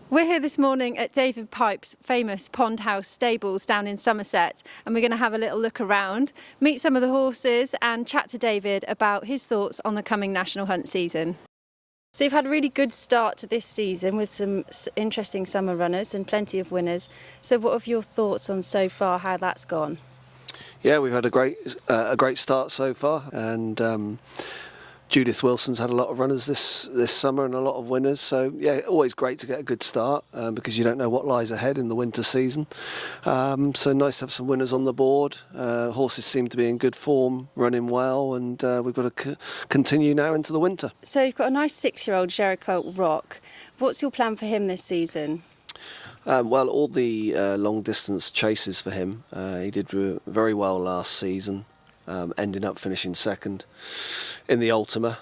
We're here this morning at David Pipe's famous Pond House stables down in Somerset, and we're going to have a little look around, meet some of the horses and chat to David about his thoughts on the coming National Hunt season. So you've had a really good start to this season with some interesting summer runners and plenty of winners. So what are your thoughts on so far, how that's gone? Yeah, we've had a great start so far, and Judith Wilson's had a lot of runners this summer and a lot of winners. So yeah, always great to get a good start because you don't know what lies ahead in the winter season. So nice to have some winners on the board. Horses seem to be in good form, running well, and we've got to continue now into the winter. So you've got a nice 6-year-old Gericault Roque. What's your plan for him this season? Well, all the long distance chases for him. He did very well last season. Ending up finishing second in the Ultima.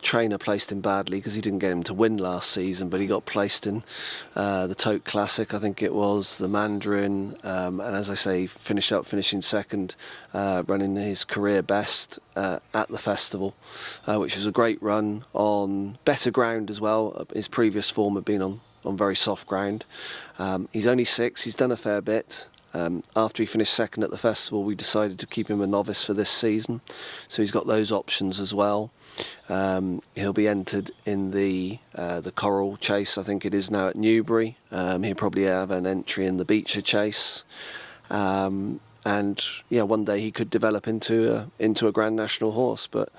Trainer placed him badly because he didn't get him to win last season, but he got placed in the Tote Classic, I think it was, the Mandarin, and as I say, finishing second, running his career best at the festival, which was a great run on better ground as well. His previous form had been on very soft ground. He's only 6, he's done a fair bit. After he finished second at the festival, we decided to keep him a novice for this season, so he's got those options as well. He'll be entered in the Coral Chase, I think it is now, at Newbury. He'll probably have an entry in the Beecher Chase, and yeah, one day he could develop into a Grand National horse. But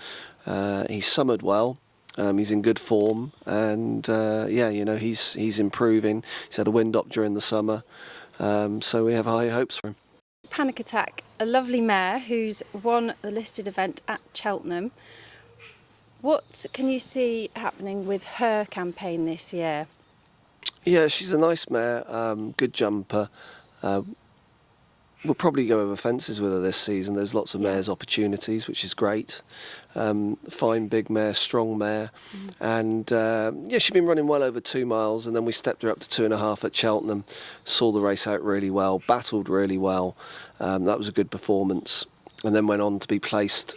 he's summered well. He's in good form, and yeah, you know, he's improving. He's had a wind up during the summer. So we have high hopes for him. Panic Attack, a lovely mare who's won the listed event at Cheltenham. What can you see happening with her campaign this year? Yeah, she's a nice mare, good jumper. We'll probably go over fences with her this season. There's lots of mares opportunities, which is great. Fine big mare, strong mare, and yeah, she's been running well over 2 miles, and then we stepped her up to 2.5 at Cheltenham. Saw the race out really well, battled really well. That was a good performance, and then went on to be placed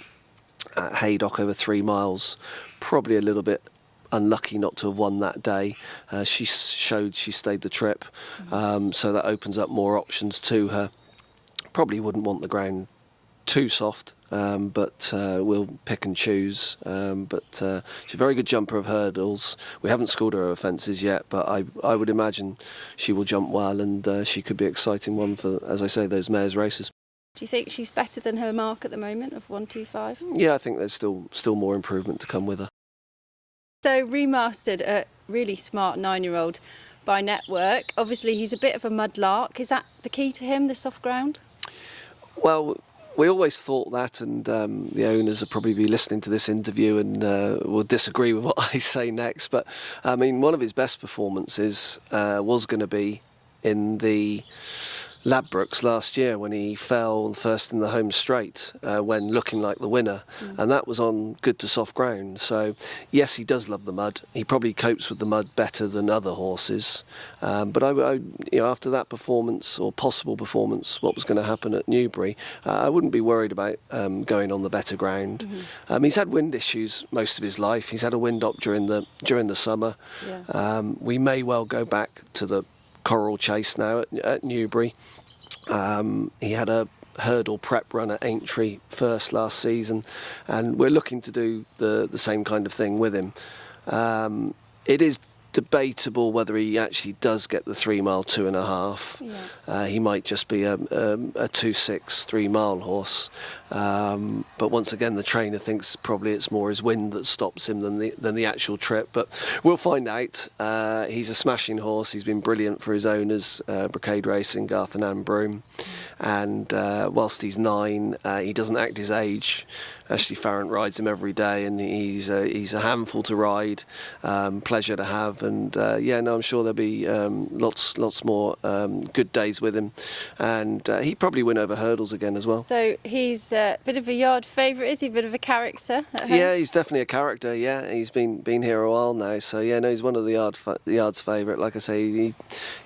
at Haydock over 3 miles. Probably a little bit unlucky not to have won that day. She showed she stayed the trip, so that opens up more options to her. Probably wouldn't want the ground too soft, but we'll pick and choose. But she's a very good jumper of hurdles. We haven't scored her over fences yet, but I would imagine she will jump well, and she could be an exciting one for, as I say, those mares races. Do you think she's better than her mark at the moment of 125? Yeah, I think there's still more improvement to come with her. So Remastered, a really smart 9-year-old by Network. Obviously he's a bit of a mudlark. Is that the key to him, the soft ground? Well, we always thought that, and the owners will probably be listening to this interview and will disagree with what I say next. But I mean, one of his best performances was going to be in the Ladbrokes last year when he fell first in the home straight when looking like the winner, and that was on good to soft ground. So yes, he does love the mud. He probably copes with the mud better than other horses, but I you know, after that performance, or possible performance, what was going to happen at Newbury, I wouldn't be worried about going on the better ground. He's had wind issues most of his life. He's had a wind up during the summer. We may well go back to the Coral Chase now at Newbury. He had a hurdle prep run at Aintree first last season, and we're looking to do the same kind of thing with him. It is debatable whether he actually does get the 3 mile 2.5. He might just be a 2.6 3 mile horse, but once again the trainer thinks probably it's more his wind that stops him than the actual trip, but we'll find out. He's a smashing horse. He's been brilliant for his owners, Brigade Racing, Garth and Anne Broome, and whilst he's 9, he doesn't act his age. Ashley Farrant rides him every day, and he's a handful to ride, pleasure to have, and yeah, no, I'm sure there'll be lots more good days with him, and he'd probably win over hurdles again as well. So he's a bit of a yard favourite, is he? A bit of a character at home? Yeah, he's definitely a character. Yeah, he's been here a while now, so yeah, no, he's one of the yard's favourite. Like I say,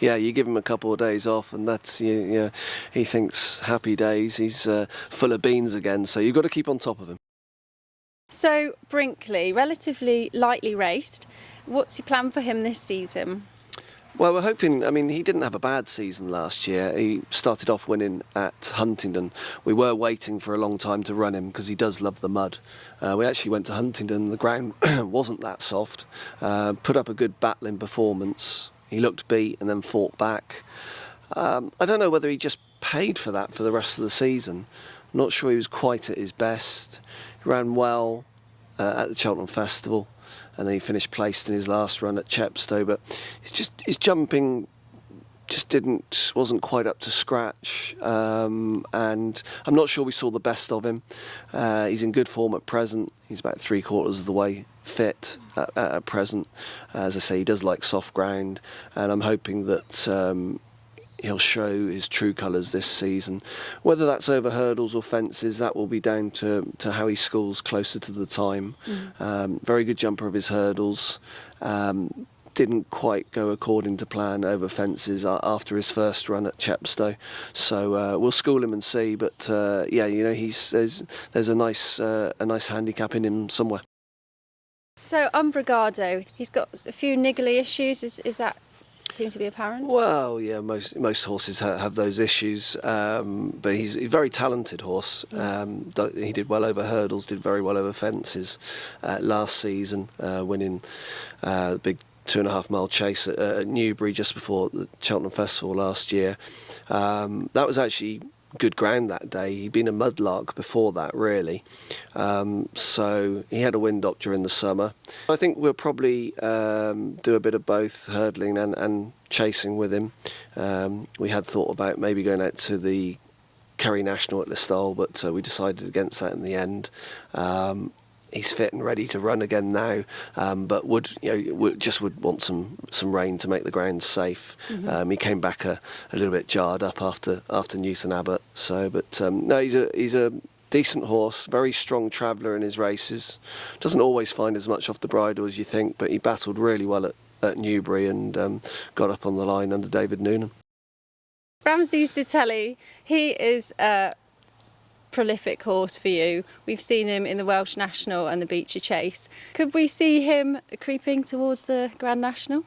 yeah, you give him a couple of days off, and that's he thinks happy days. He's full of beans again, so you've got to keep on top of him. So Brinkley, relatively lightly raced. What's your plan for him this season? Well, we're hoping. I mean, he didn't have a bad season last year. He started off winning at Huntingdon. We were waiting for a long time to run him because he does love the mud. We actually went to Huntingdon. The ground wasn't that soft. Put up a good battling performance. He looked beat and then fought back. I don't know whether he just paid for that for the rest of the season. I'm not sure he was quite at his best. He ran well at the Cheltenham Festival, and then he finished placed in his last run at Chepstow. But his jumping just wasn't quite up to scratch, and I'm not sure we saw the best of him. He's in good form at present. He's about 3/4 of the way fit at present. As I say, he does like soft ground, and I'm hoping that he'll show his true colours this season. Whether that's over hurdles or fences, that will be down to how he schools closer to the time. Very good jumper of his hurdles. Didn't quite go according to plan over fences after his first run at Chepstow, so we'll school him and see. But yeah, you know, there's a nice handicap in him somewhere. So Umbrigado, he's got a few niggly issues. Is that seem to be apparent? Well, yeah, most horses have those issues, but he's a very talented horse. He did well over hurdles, did very well over fences last season, winning the big 2.5 mile chase at Newbury just before the Cheltenham Festival last year. That was actually good ground that day. He'd been a mudlark before that, really. So he had a wind up during the summer. I think we'll probably do a bit of both hurdling and chasing with him. We had thought about maybe going out to the Kerry National at Listowel, but we decided against that in the end. He's fit and ready to run again now, but would want some rain to make the ground safe. He came back a little bit jarred up after Newton Abbot. So, but no, he's a decent horse, very strong traveller in his races. Doesn't always find as much off the bridle as you think, but he battled really well at Newbury and got up on the line under David Noonan. Ramses De Teillee, he is a prolific horse for you. We've seen him in the Welsh National and the Beecher Chase. Could we see him creeping towards the Grand National?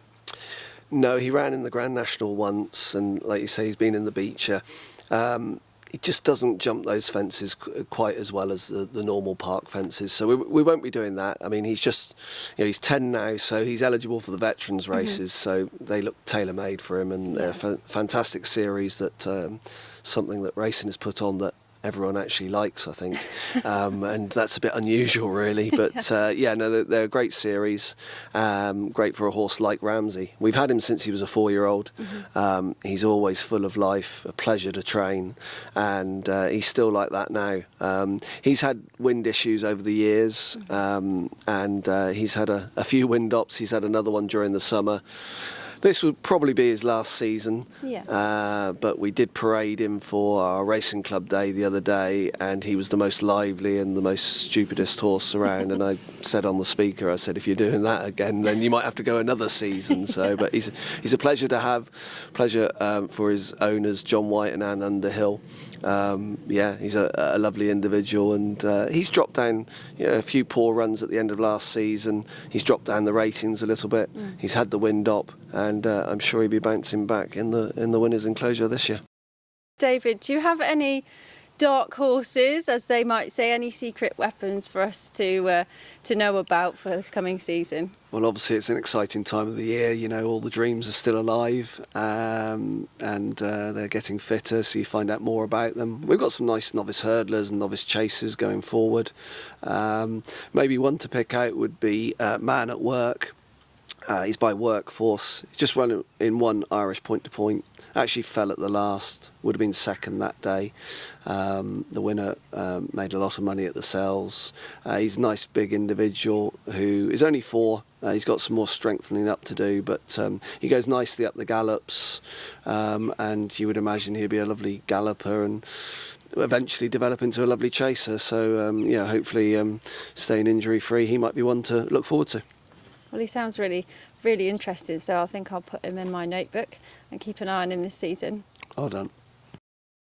No, he ran in the Grand National once, and like you say, he's been in the Beecher. He just doesn't jump those fences quite as well as the normal park fences, so we won't be doing that. I mean, he's just, he's 10 now, so he's eligible for the veterans races, so they look tailor-made for him, and they're a fantastic series that something that racing has put on that everyone actually likes, I think, and that's a bit unusual, really. But they're a great series, great for a horse like Ramsey. We've had him since he was a 4-year-old. He's always full of life, a pleasure to train, and he's still like that now. He's had wind issues over the years, and he's had a few wind ups. He's had another one during the summer. This would probably be his last season, but we did parade him for our racing club day the other day, and he was the most lively and the most stupidest horse around. And I said on the speaker, I said, if you're doing that again, then you might have to go another season. So, but he's a pleasure to have, for his owners, John White and Anne Underhill. He's a lovely individual, and he's dropped down a few poor runs at the end of last season. He's dropped down the ratings a little bit. He's had the wind up, and I'm sure he'll be bouncing back in the winners' enclosure this year. David, do you have any dark horses, as they might say, any secret weapons for us to know about for the coming season? Well, obviously it's an exciting time of the year. All the dreams are still alive, and they're getting fitter, so you find out more about them. We've got some nice novice hurdlers and novice chasers going forward. Maybe one to pick out would be Man at Work. He's by Workforce. He's just run in one Irish point-to-point. Actually fell at the last. Would have been second that day. The winner made a lot of money at the sales. He's a nice big individual who is only 4. He's got some more strengthening up to do, but he goes nicely up the gallops, and you would imagine he'd be a lovely galloper and eventually develop into a lovely chaser. So hopefully staying injury free, he might be one to look forward to. Well, he sounds really, really interesting, so I think I'll put him in my notebook and keep an eye on him this season. Well done.